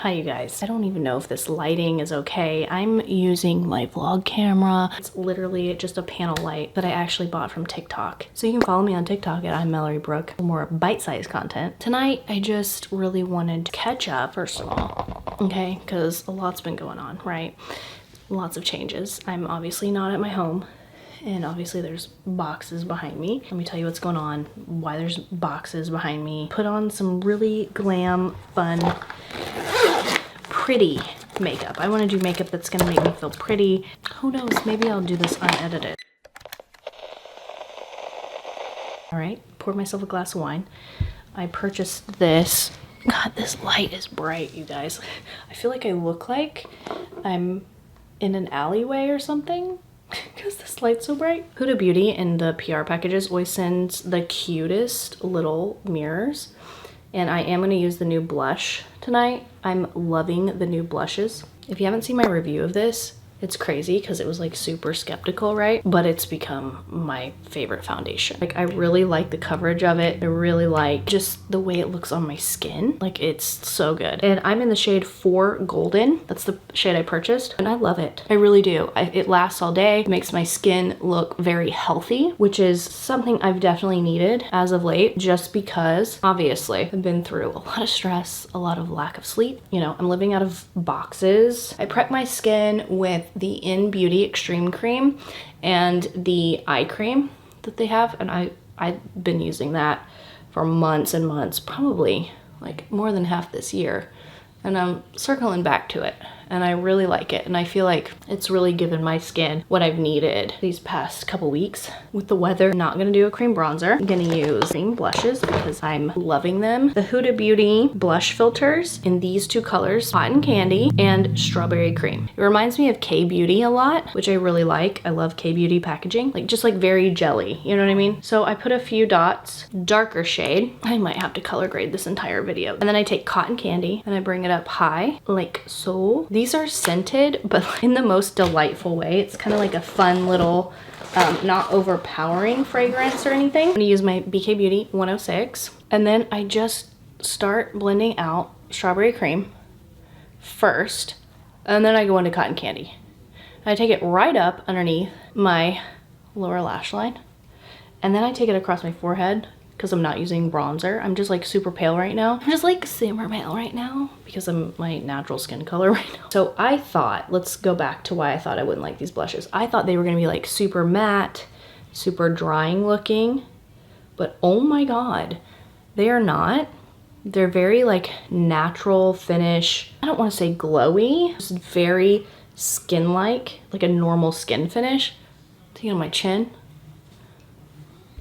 Hi you guys. I don't even know if this lighting is okay. I'm using my vlog camera. It's literally just a panel light that I actually bought from TikTok. So you can follow me on TikTok at I'm Mallory Brooke for more bite-sized content. Tonight, I just really wanted to catch up, first of all, okay? Because a lot's been going on, right? Lots of changes. I'm obviously not at my home. And obviously there's boxes behind me. Let me tell you what's going on, why there's boxes behind me. Put on some really glam, fun, pretty makeup. I want to do makeup that's going to make me feel pretty. Who knows, maybe I'll do this unedited. All right, poured myself a glass of wine. I purchased this. God, this light is bright, you guys. I feel like I look like I'm in an alleyway or something because this light's so bright. Huda Beauty in the PR packages always sends the cutest little mirrors. And I am going to use the new blush tonight. I'm loving the new blushes. If you haven't seen my review of this, it's crazy because it was like super skeptical, right? But it's become my favorite foundation. Like I really like the coverage of it. I really like just the way it looks on my skin. Like it's so good. And I'm in the shade 4 Golden. That's the shade I purchased and I love it. I really do. It lasts all day. It makes my skin look very healthy, which is something I've definitely needed as of late, just because obviously I've been through a lot of stress, a lot of lack of sleep. You know, I'm living out of boxes. I prep my skin with the In Beauty Extreme Cream and the eye cream that they have, and I've been using that for months and months, probably like more than half this year, and I'm circling back to it and I really like it, and I feel like it's really given my skin what I've needed these past couple weeks with the weather. I'm not gonna do a cream bronzer. I'm gonna use cream blushes because I'm loving them. The Huda Beauty blush filters in these two colors, Cotton Candy and Strawberry Cream. It reminds me of K-Beauty a lot, which I really like. I love K-Beauty packaging, like just like very jelly, you know what I mean? So I put a few dots, darker shade. I might have to color grade this entire video. And then I take Cotton Candy and I bring it up high, like so. These are scented, but in the most delightful way. It's kind of like a fun little, not overpowering fragrance or anything. I'm gonna use my BK Beauty 106. And then I just start blending out Strawberry Cream first. And then I go into Cotton Candy. I take it right up underneath my lower lash line. And then I take it across my forehead because I'm not using bronzer. I'm just like super pale right now. I'm just like super pale right now because I'm my natural skin color right now. So I thought, let's go back to why I thought I wouldn't like these blushes. I thought they were gonna be like super matte, super drying looking, but oh my God, they are not. They're very like natural finish. I don't wanna say glowy, just very skin-like, like a normal skin finish. Taking on my chin.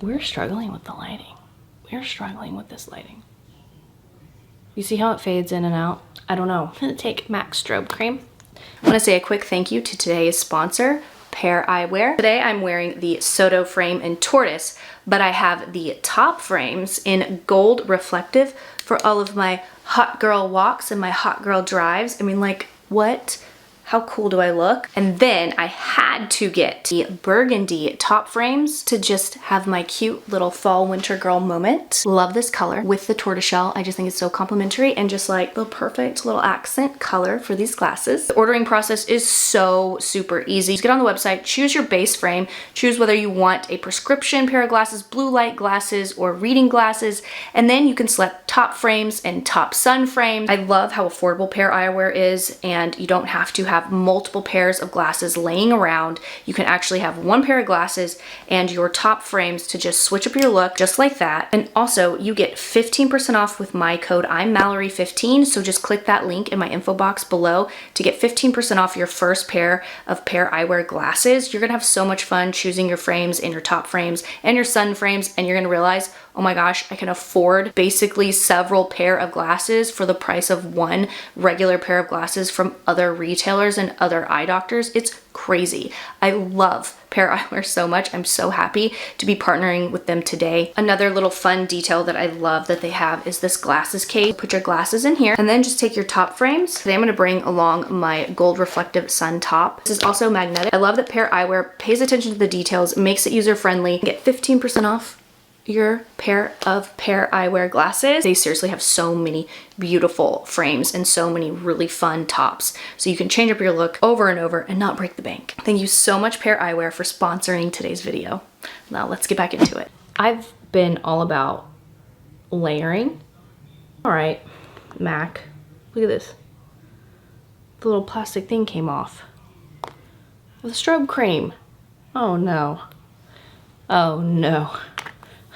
We're struggling with the lighting. We're struggling with this lighting. You see how it fades in and out? I don't know. I'm gonna take MAC Strobe Cream. I wanna say a quick thank you to today's sponsor, Pair Eyewear. Today I'm wearing the Soto frame in Tortoise, but I have the top frames in gold reflective for all of my hot girl walks and my hot girl drives. I mean, like, what? How cool do I look? And then I had to get the Burgundy top frames to just have my cute little fall winter girl moment. Love this color with the tortoiseshell. I just think it's so complimentary and just like the perfect little accent color for these glasses. The ordering process is so super easy. Just get on the website, choose your base frame, choose whether you want a prescription pair of glasses, blue light glasses, or reading glasses, and then you can select top frames and top sun frames. I love how affordable Pair Eyewear is, and you don't have to have multiple pairs of glasses laying around. You can actually have one pair of glasses and your top frames to just switch up your look just like that. And also you get 15% off with my code I'm Mallory 15. So just click that link in my info box below to get 15% off your first pair of Pair Eyewear glasses. You're gonna have so much fun choosing your frames and your top frames and your sun frames, and you're gonna realize, oh my gosh, I can afford basically several pair of glasses for the price of one regular pair of glasses from other retailers and other eye doctors. It's crazy. I love Pair Eyewear so much. I'm so happy to be partnering with them today. Another little fun detail that I love that they have is this glasses case. Put your glasses in here and then just take your top frames. Today I'm gonna bring along my gold reflective sun top. This is also magnetic. I love that Pair Eyewear pays attention to the details, makes it user-friendly. Get 15% off your pair of eyewear glasses. They seriously have so many beautiful frames and so many really fun tops. So you can change up your look over and over and not break the bank. Thank you so much, Pair Eyewear, for sponsoring today's video. Now let's get back into it. I've been all about layering. All right, MAC, look at this. The little plastic thing came off. The strobe cream. Oh no. Oh no.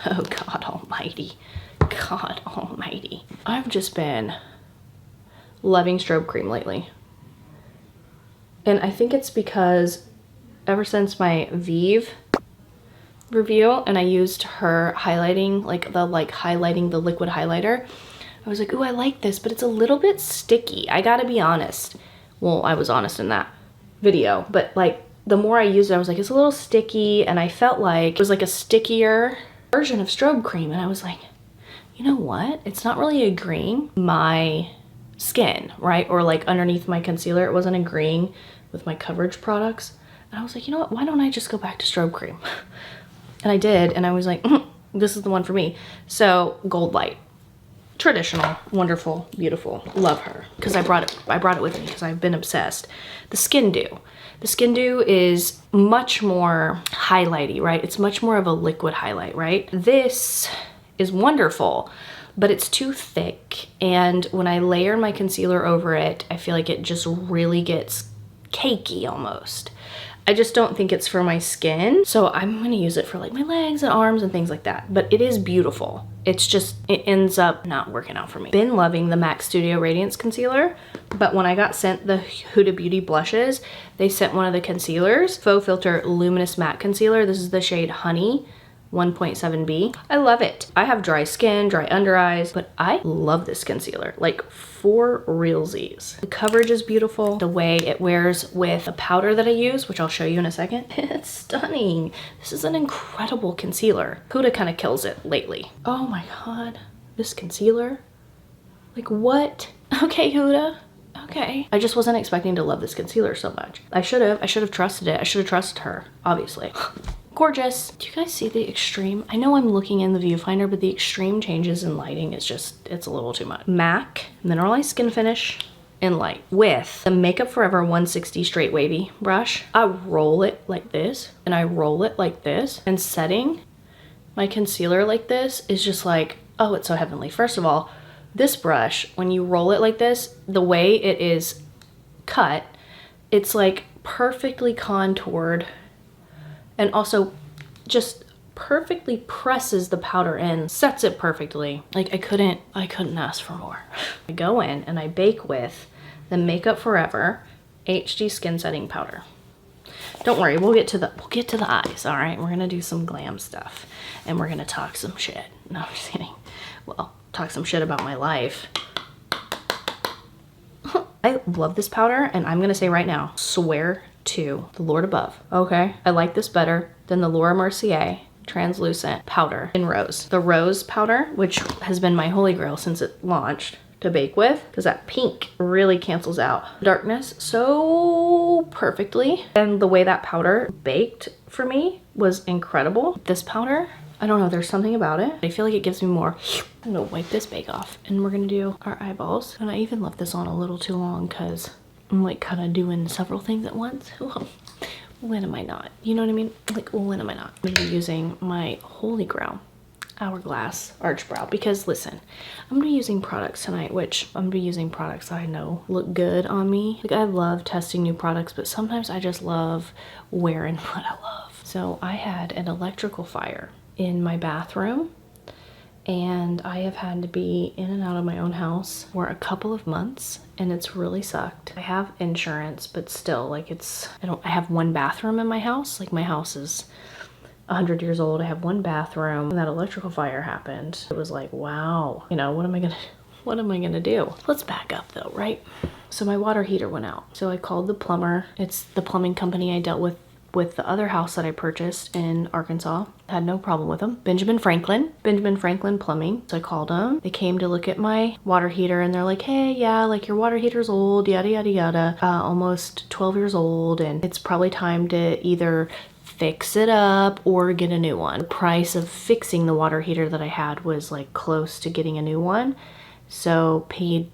Oh God almighty. God almighty. I've just been loving strobe cream lately. And I think it's because ever since my Vive review and I used her highlighting, highlighting the liquid highlighter, I was like, ooh, I like this, but it's a little bit sticky. I gotta be honest. Well, I was honest in that video, but like the more I used it, I was like, it's a little sticky, and I felt like it was like a stickier version of strobe cream, and I was like, you know what? It's not really agreeing my skin, right? Or like underneath my concealer, it wasn't agreeing with my coverage products. And I was like, you know what? Why don't I just go back to strobe cream? And I did, and I was like, this is the one for me. So Gold Light. Traditional, wonderful, beautiful, love her. Because I brought it with me because I've been obsessed. The Skin Dew. The Skin Dew is much more highlighty, right? It's much more of a liquid highlight, right? This is wonderful, but it's too thick. And when I layer my concealer over it, I feel like it just really gets cakey almost. I just don't think it's for my skin. So I'm gonna use it for like my legs and arms and things like that. But it is beautiful. It's just, it ends up not working out for me. Been loving the MAC Studio Radiance Concealer, but when I got sent the Huda Beauty blushes, they sent one of the concealers, Faux Filter Luminous Matte Concealer. This is the shade Honey 1.7B. I love it. I have dry skin, dry under eyes, but I love this concealer, like for realsies. The coverage is beautiful. The way it wears with the powder that I use, which I'll show you in a second, it's stunning. This is an incredible concealer. Huda kind of kills it lately. Oh my God, this concealer, like what? Okay, Huda. Okay. I just wasn't expecting to love this concealer so much. I should have trusted it. I should have trusted her, obviously. Gorgeous. Do you guys see the extreme? I know I'm looking in the viewfinder, but the extreme changes in lighting is just, it's a little too much. MAC Mineralized Skin Finish in Light with the Makeup Forever 160 Straight Wavy brush. I roll it like this and I roll it like this, and setting my concealer like this is just like, oh, it's so heavenly. First of all, this brush, when you roll it like this, the way it is cut, it's like perfectly contoured and also just perfectly presses the powder in, sets it perfectly. Like I couldn't ask for more. I go in and I bake with the Makeup Forever HD Skin Setting Powder. Don't worry, we'll get to the eyes, all right? We're gonna do some glam stuff and we're gonna talk some shit. No, I'm just kidding. Well, talk some shit about my life. I love this powder, and I'm gonna say right now, swear to the Lord above, okay? I like this better than the Laura Mercier translucent powder in rose. The rose powder, which has been my holy grail since it launched to bake with, because that pink really cancels out darkness so perfectly. And the way that powder baked for me was incredible. This powder, I don't know, there's something about it. I feel like it gives me more. I'm gonna wipe this bake off and we're gonna do our eyeballs. And I even left this on a little too long because I'm like kind of doing several things at once. When am I not? You know what I mean? Like, when am I not? I'm gonna be using my holy grail Hourglass Arch Brow, because listen, I'm gonna be using products tonight, which I'm gonna be using products that I know look good on me. Like I love testing new products, but sometimes I just love wearing what I love. So I had an electrical fire in my bathroom, and I have had to be in and out of my own house for a couple of months, and it's really sucked. I have insurance, but still, like I have one bathroom in my house. Like my house is 100 years old. I have one bathroom. When that electrical fire happened, it was like, wow, you know, what am I gonna do? Let's back up though, right? So my water heater went out. So I called the plumber. It's the plumbing company I dealt with the other house that I purchased in Arkansas. Had no problem with them. Benjamin Franklin Plumbing. So I called them. They came to look at my water heater and they're like, hey, yeah, like your water heater's old, yada, yada, yada. Almost 12 years old, and it's probably time to either fix it up or get a new one. The price of fixing the water heater that I had was like close to getting a new one. So paid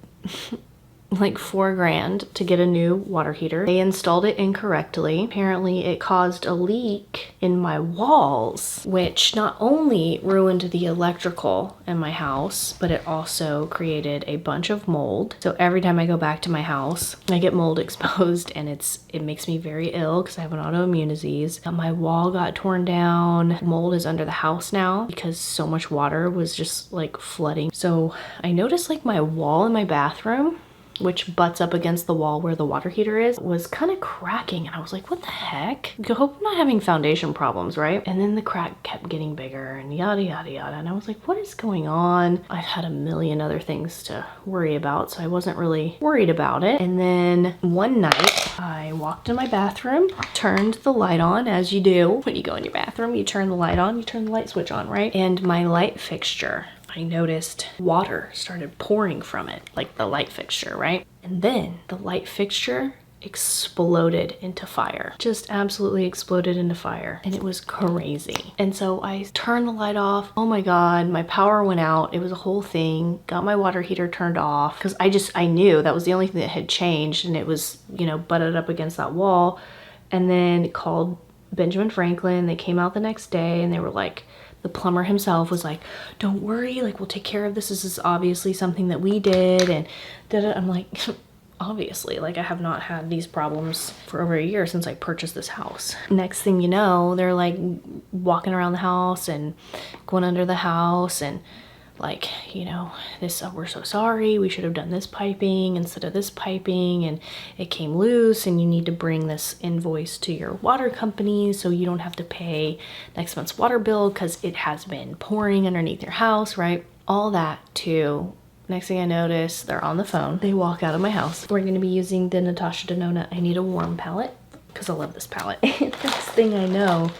like $4 to get a new water heater. They installed it incorrectly. Apparently it caused a leak in my walls, which not only ruined the electrical in my house, but it also created a bunch of mold. So every time I go back to my house, I get mold exposed, and it makes me very ill because I have an autoimmune disease. My wall got torn down. Mold is under the house now because so much water was just like flooding. So I noticed like my wall in my bathroom, which butts up against the wall where the water heater is, was kind of cracking. And I was like, what the heck? I hope I'm not having foundation problems, right? And then the crack kept getting bigger and yada, yada, yada. And I was like, what is going on? I had a million other things to worry about, so I wasn't really worried about it. And then one night I walked in my bathroom, turned the light on, as you do. When you go in your bathroom, you turn the light on, you turn the light switch on, right? And my light fixture, I noticed water started pouring from it, like the light fixture, right? And then the light fixture exploded into fire. Just absolutely exploded into fire. And it was crazy. And so I turned the light off. Oh my God, my power went out. It was a whole thing. Got my water heater turned off because I knew that was the only thing that had changed, and it was, you know, butted up against that wall. And then called Benjamin Franklin. They came out the next day and they were like, the plumber himself was like, don't worry, like we'll take care of this. This is obviously something that we did. And I'm like, obviously, like I have not had these problems for over a year since I purchased this house. Next thing you know, they're like walking around the house and going under the house and like, you know, this, oh, we're so sorry, we should have done this piping instead of this piping, and it came loose, and you need to bring this invoice to your water company so you don't have to pay next month's water bill because it has been pouring underneath your house, right? All that too. Next thing I notice, they're on the phone. They walk out of my house. We're gonna be using the Natasha Denona I Need a Warm palette because I love this palette. Next thing I know,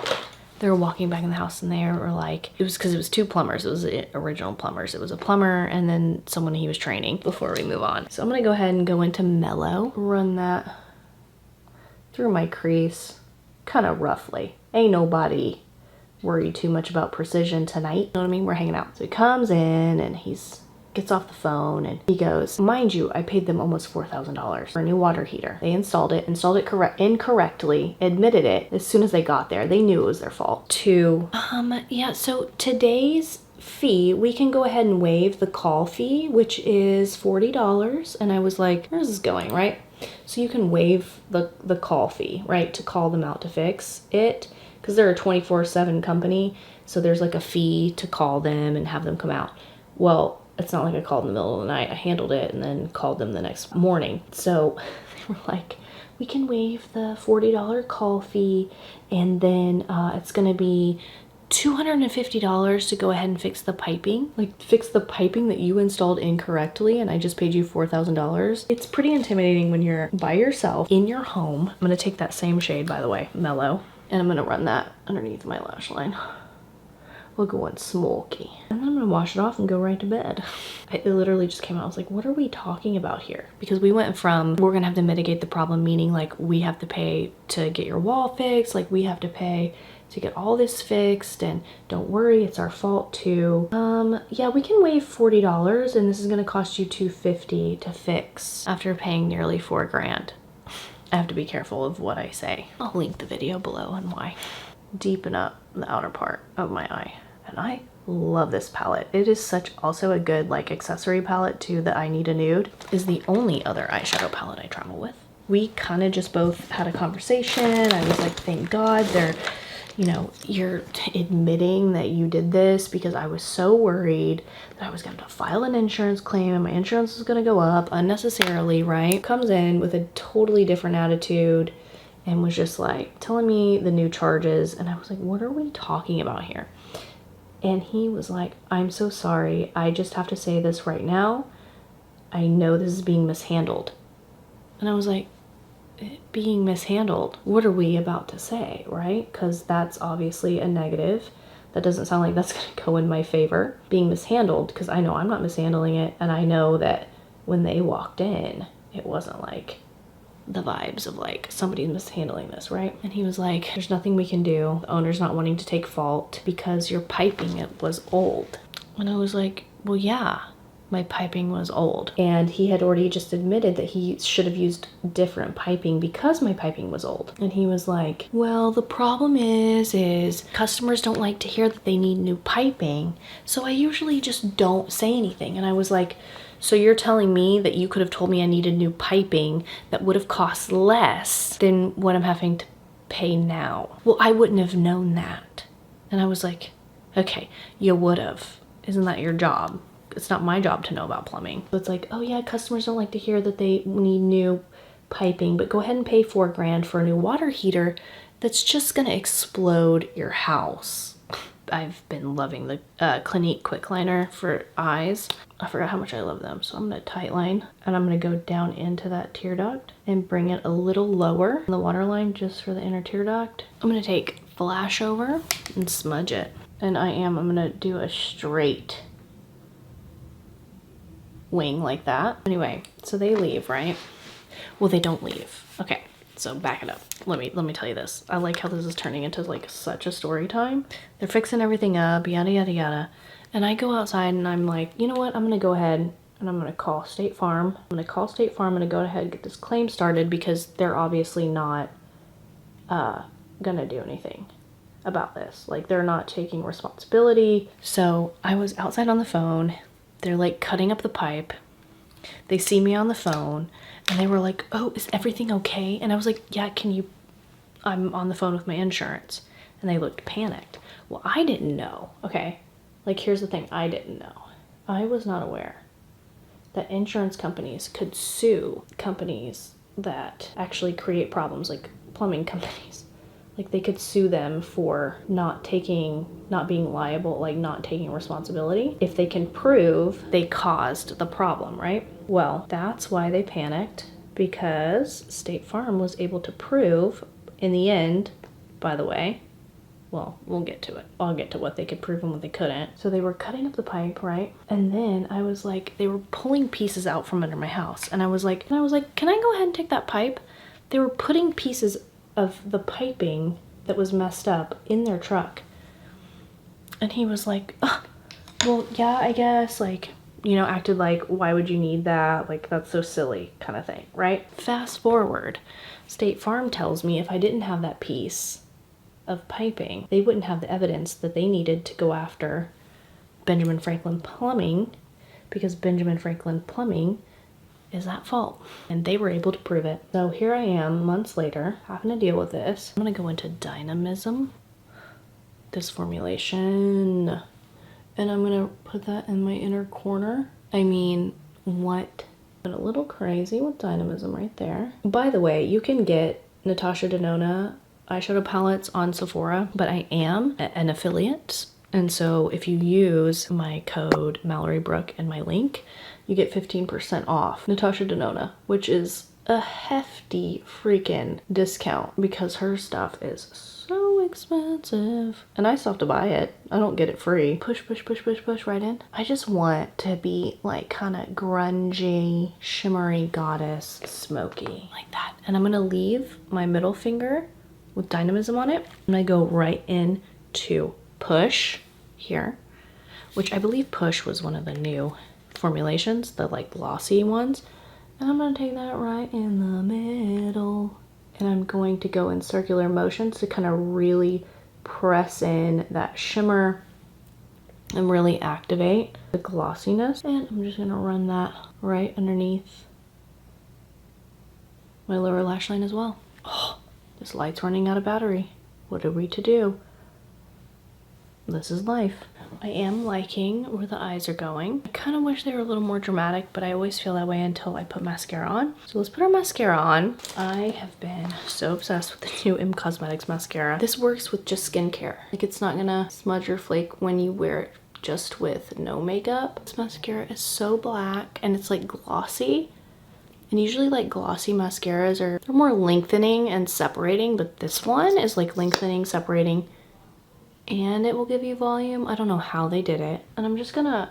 they were walking back in the house and they were like, it was because it was two plumbers. It was the original plumbers. It was a plumber and then someone he was training before we move on. So I'm gonna go ahead and go into Mellow, run that through my crease kind of roughly. Ain't nobody worried too much about precision tonight. You know what I mean? We're hanging out. So he comes in and gets off the phone and he goes, mind you, I paid them almost $4,000 for a new water heater. They installed it incorrectly, admitted it as soon as they got there. They knew it was their fault. Yeah, so today's fee, we can go ahead and waive the call fee, which is $40. And I was like, where's this going, right? So you can waive the call fee, right? To call them out to fix it, because they're a 24/7 company. So there's like a fee to call them and have them come out. Well, it's not like I called in the middle of the night. I handled it and then called them the next morning. So they were like, we can waive the $40 call fee, and then it's gonna be $250 to go ahead and fix the piping. Like fix the piping that you installed incorrectly, and I just paid you $4,000. It's pretty intimidating when you're by yourself in your home. I'm gonna take that same shade, by the way, Mellow, and I'm gonna run that underneath my lash line. We're going smoky. And then I'm gonna wash it off and go right to bed. It literally just came out. I was like, what are we talking about here? Because we went from, we're gonna have to mitigate the problem, meaning like we have to pay to get your wall fixed, like we have to pay to get all this fixed, and don't worry, it's our fault too. Yeah, we can waive $40 and this is gonna cost you $250 to fix after paying nearly $4,000. I have to be careful of what I say. I'll link the video below and why. Deepen up the outer part of my eye. And I love this palette. It is such also a good like accessory palette too. That I Need a Nude is the only other eyeshadow palette I travel with. We kind of just both had a conversation. I was like, thank God they're, you know, you're admitting that you did this, because I was so worried that I was going to file an insurance claim and my insurance was going to go up unnecessarily, right? Comes in with a totally different attitude and was just like telling me the new charges. And I was like, what are we talking about here? And he was like, I'm so sorry. I just have to say this right now. I know this is being mishandled. And I was like, being mishandled? What are we about to say, right? Because that's obviously a negative. That doesn't sound like that's going to go in my favor. Being mishandled, because I know I'm not mishandling it. And I know that when they walked in, it wasn't like the vibes of like somebody's mishandling this, right? And he was like, there's nothing we can do. The owner's not wanting to take fault because your piping, it was old. And I was like, well, yeah, my piping was old. And he had already just admitted that he should have used different piping because my piping was old. And he was like, well, the problem is customers don't like to hear that they need new piping. So I usually just don't say anything. And I was like, so you're telling me that you could have told me I needed new piping that would have cost less than what I'm having to pay now? Well, I wouldn't have known that. And I was like, okay, you would have. Isn't that your job? It's not my job to know about plumbing. So it's like, oh yeah, customers don't like to hear that they need new piping, but go ahead and pay $4,000 for a new water heater that's just gonna explode your house. I've been loving the Clinique Quick Liner for eyes. I forgot how much I love them. So I'm gonna tight line and I'm gonna go down into that tear duct and bring it a little lower in the waterline just for the inner tear duct. I'm gonna take Flash Over and smudge it. And I'm gonna do a straight wing like that. Anyway, so they leave, right? Well, they don't leave. Okay, so back it up. Let me tell you this. I like how this is turning into like such a story time. They're fixing everything up, yada, yada, yada. And I go outside and I'm like, you know what? I'm gonna go ahead and I'm gonna call State Farm. I'm gonna call State Farm. I'm gonna go ahead and get this claim started because they're obviously not gonna do anything about this. Like, they're not taking responsibility. So I was outside on the phone. They're like cutting up the pipe. They see me on the phone and they were like, oh, is everything okay? And I was like, yeah, I'm on the phone with my insurance. And they looked panicked. Well, I didn't know. Okay. Like, here's the thing. I didn't know. I was not aware that insurance companies could sue companies that actually create problems, like plumbing companies. Like, they could sue them for not being liable, like not taking responsibility if they can prove they caused the problem, right? Well, that's why they panicked, because State Farm was able to prove in the end, by the way, well, we'll get to it. I'll get to what they could prove and what they couldn't. So they were cutting up the pipe, right? And then I was like, they were pulling pieces out from under my house. And I was like, can I go ahead and take that pipe? They were putting pieces of the piping that was messed up in their truck. And he was like, oh, well, yeah, I guess, like, you know, acted like, why would you need that? Like, that's so silly kind of thing, right? Fast forward, State Farm tells me if I didn't have that piece of piping, they wouldn't have the evidence that they needed to go after Benjamin Franklin Plumbing, because Benjamin Franklin Plumbing is at fault. And they were able to prove it. So here I am months later having to deal with this. I'm gonna go into dynamism, this formulation, and I'm gonna put that in my inner corner. I mean, what? Been a little crazy with dynamism right there. By the way, you can get Natasha Denona eyeshadow palettes on Sephora, but I am an affiliate. And so if you use my code Mallory Brooke and my link, you get 15% off Natasha Denona, which is a hefty freaking discount because her stuff is so expensive. And I still have to buy it. I don't get it free. Push, push, push, push, push right in. I just want to be like kind of grungy, shimmery goddess, smoky, like that. And I'm gonna leave my middle finger with dynamism on it. I'm gonna go right into Push here, which I believe Push was one of the new formulations, the like glossy ones. And I'm gonna take that right in the middle. And I'm going to go in circular motions to kind of really press in that shimmer and really activate the glossiness. And I'm just gonna run that right underneath my lower lash line as well. Oh, this light's running out of battery. What are we to do? This is life. I am liking where the eyes are going. I kind of wish they were a little more dramatic, but I always feel that way until I put mascara on. So let's put our mascara on. I have been so obsessed with the new M Cosmetics mascara. This works with just skincare. Like, it's not gonna smudge or flake when you wear it just with no makeup. This mascara is so black and it's like glossy. And usually like glossy mascaras they're more lengthening and separating, but this one is like lengthening, separating, and it will give you volume. I don't know how they did it. And I'm just gonna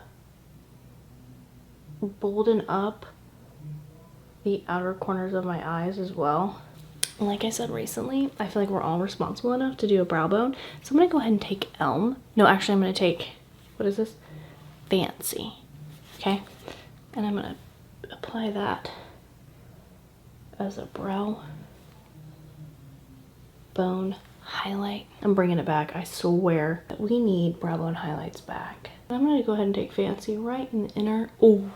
bolden up the outer corners of my eyes as well. Like I said recently, I feel like we're all responsible enough to do a brow bone. So I'm gonna go ahead and take Elm. No, actually I'm gonna take, what is this? Fancy, okay? And I'm gonna apply that as a brow bone highlight. I'm bringing it back. I swear that we need brow bone highlights back. I'm gonna go ahead and take Fancy right in the inner, oh,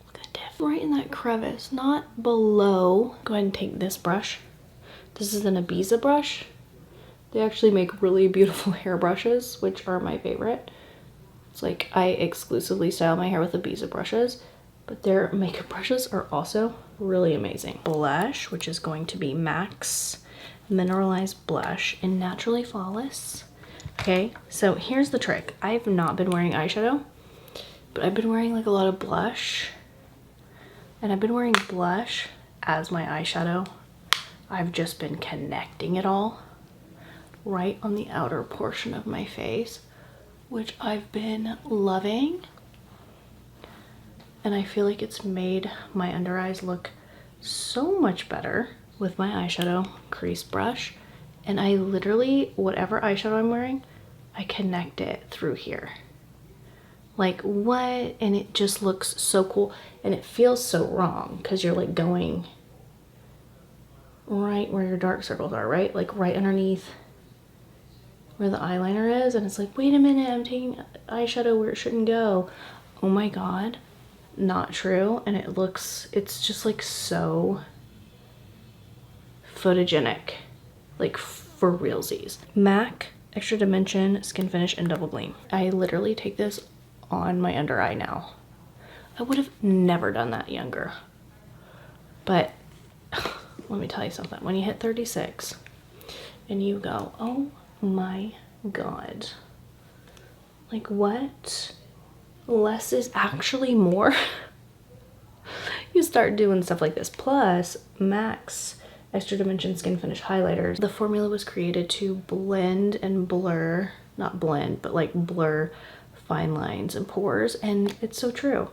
look at that, right in that crevice, not below. Go ahead and take this brush. This is an Ibiza brush. They actually make really beautiful hair brushes, which are my favorite. It's like I exclusively style my hair with Ibiza brushes, but their makeup brushes are also really amazing. Blush, which is going to be MAC's Mineralized Blush in Naturally Flawless. Okay, so here's the trick. I've not been wearing eyeshadow, but I've been wearing like a lot of blush. And I've been wearing blush as my eyeshadow. I've just been connecting it all right on the outer portion of my face, which I've been loving. And I feel like it's made my under eyes look so much better with my eyeshadow crease brush. And I literally, whatever eyeshadow I'm wearing, I connect it through here. Like what? And it just looks so cool. And it feels so wrong because you're like going right where your dark circles are, right? Like right underneath where the eyeliner is. And it's like, wait a minute, I'm taking eyeshadow where it shouldn't go. Oh my God, not true. And it looks, it's just like so photogenic, like for realsies. MAC Extra Dimension Skin Finish and Double Gleam. I literally take this on my under eye now. I would have never done that younger. But let me tell you something. When you hit 36 and you go, oh my God, like what? Less is actually more. You start doing stuff like this. Plus, MAC's Extra Dimension Skin Finish highlighters. The formula was created to blend and blur, not blend, but like blur fine lines and pores, and it's so true.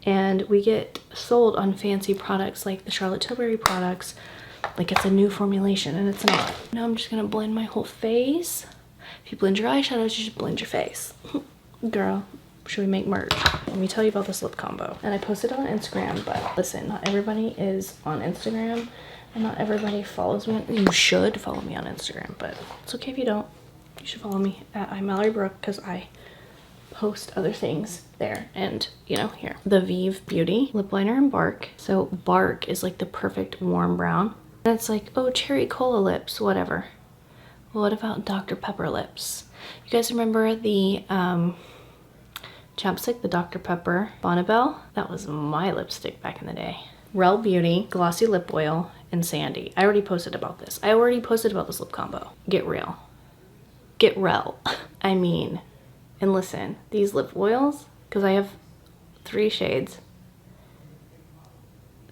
And we get sold on fancy products like the Charlotte Tilbury products like it's a new formulation, and it's not. Now I'm just gonna blend my whole face. If you blend your eyeshadows, you should blend your face. Girl, should we make merch? Let me tell you about this lip combo. And I posted it on Instagram, but listen, not everybody is on Instagram. And not everybody follows me. You should follow me on Instagram, but it's okay if you don't. You should follow me at I'm Mallory Brooke because I post other things there. And you know, here, the Vive Beauty lip liner in Bark. So Bark is like the perfect warm brown. And it's like, oh, cherry cola lips, whatever. Well, what about Dr. Pepper lips? You guys remember the chapstick, the Dr. Pepper Bonnabelle? That was my lipstick back in the day. Rel Beauty Glossy Lip Oil and Sandy. I already posted about this. I already posted about this lip combo. Get real. Get Rel. I mean, and listen, these lip oils, because I have 3 shades,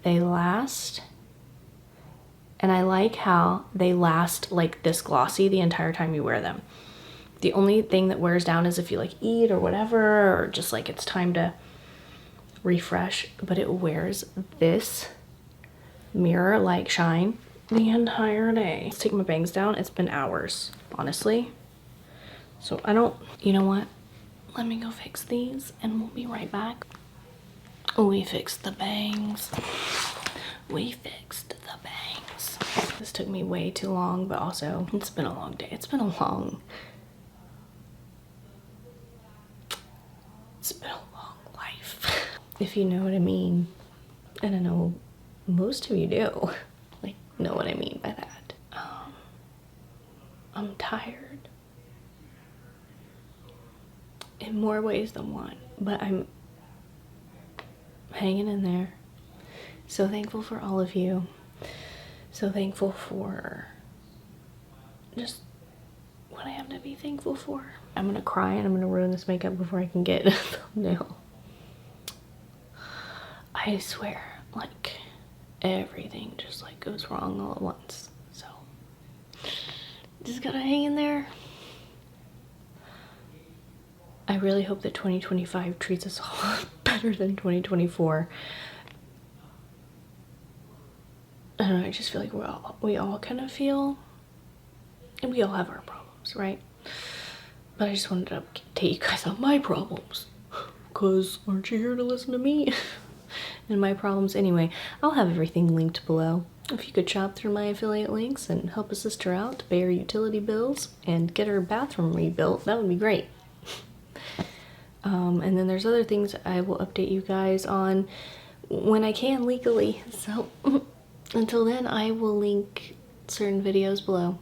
they last. And I like how they last like this glossy the entire time you wear them. The only thing that wears down is if you like eat or whatever, or just like it's time to refresh, but it wears this mirror like shine the entire day. Let's take my bangs down. It's been hours, honestly. So I don't, you know what? Let me go fix these and we'll be right back. We fixed the bangs. We fixed the bangs. This took me way too long, but also it's been a long day. It's been a long life. If you know what I mean. And I know most of you do. Like, know what I mean by that. I'm tired. In more ways than one. But I'm hanging in there. So thankful for all of you. So thankful for just what I have to be thankful for. I'm gonna cry and I'm gonna ruin this makeup before I can get a thumbnail. I swear, like, everything just like goes wrong all at once. So just gotta hang in there. I really hope that 2025 treats us all better than 2024. I don't know, I just feel like we all kind of feel, and we all have our problems, right? But I just wanted to update you guys on my problems, because aren't you here to listen to me and my problems? Anyway, I'll have everything linked below. If you could shop through my affiliate links and help a sister out to pay her utility bills and get her bathroom rebuilt, that would be great. And then there's other things I will update you guys on when I can legally. So until then, I will link certain videos below.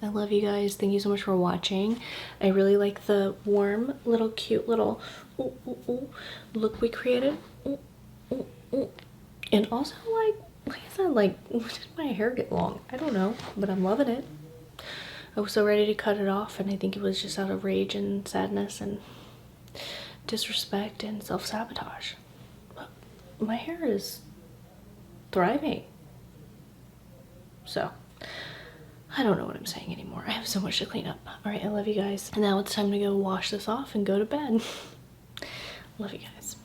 I love you guys. Thank you so much for watching. I really like the warm, little, cute little look we created. And also, like I said, when did my hair get long? I don't know, but I'm loving it. I was so ready to cut it off, and I think it was just out of rage and sadness and disrespect and self-sabotage. But my hair is thriving. So, I don't know what I'm saying anymore. I have so much to clean up. All right, I love you guys. And now it's time to go wash this off and go to bed. Love you guys.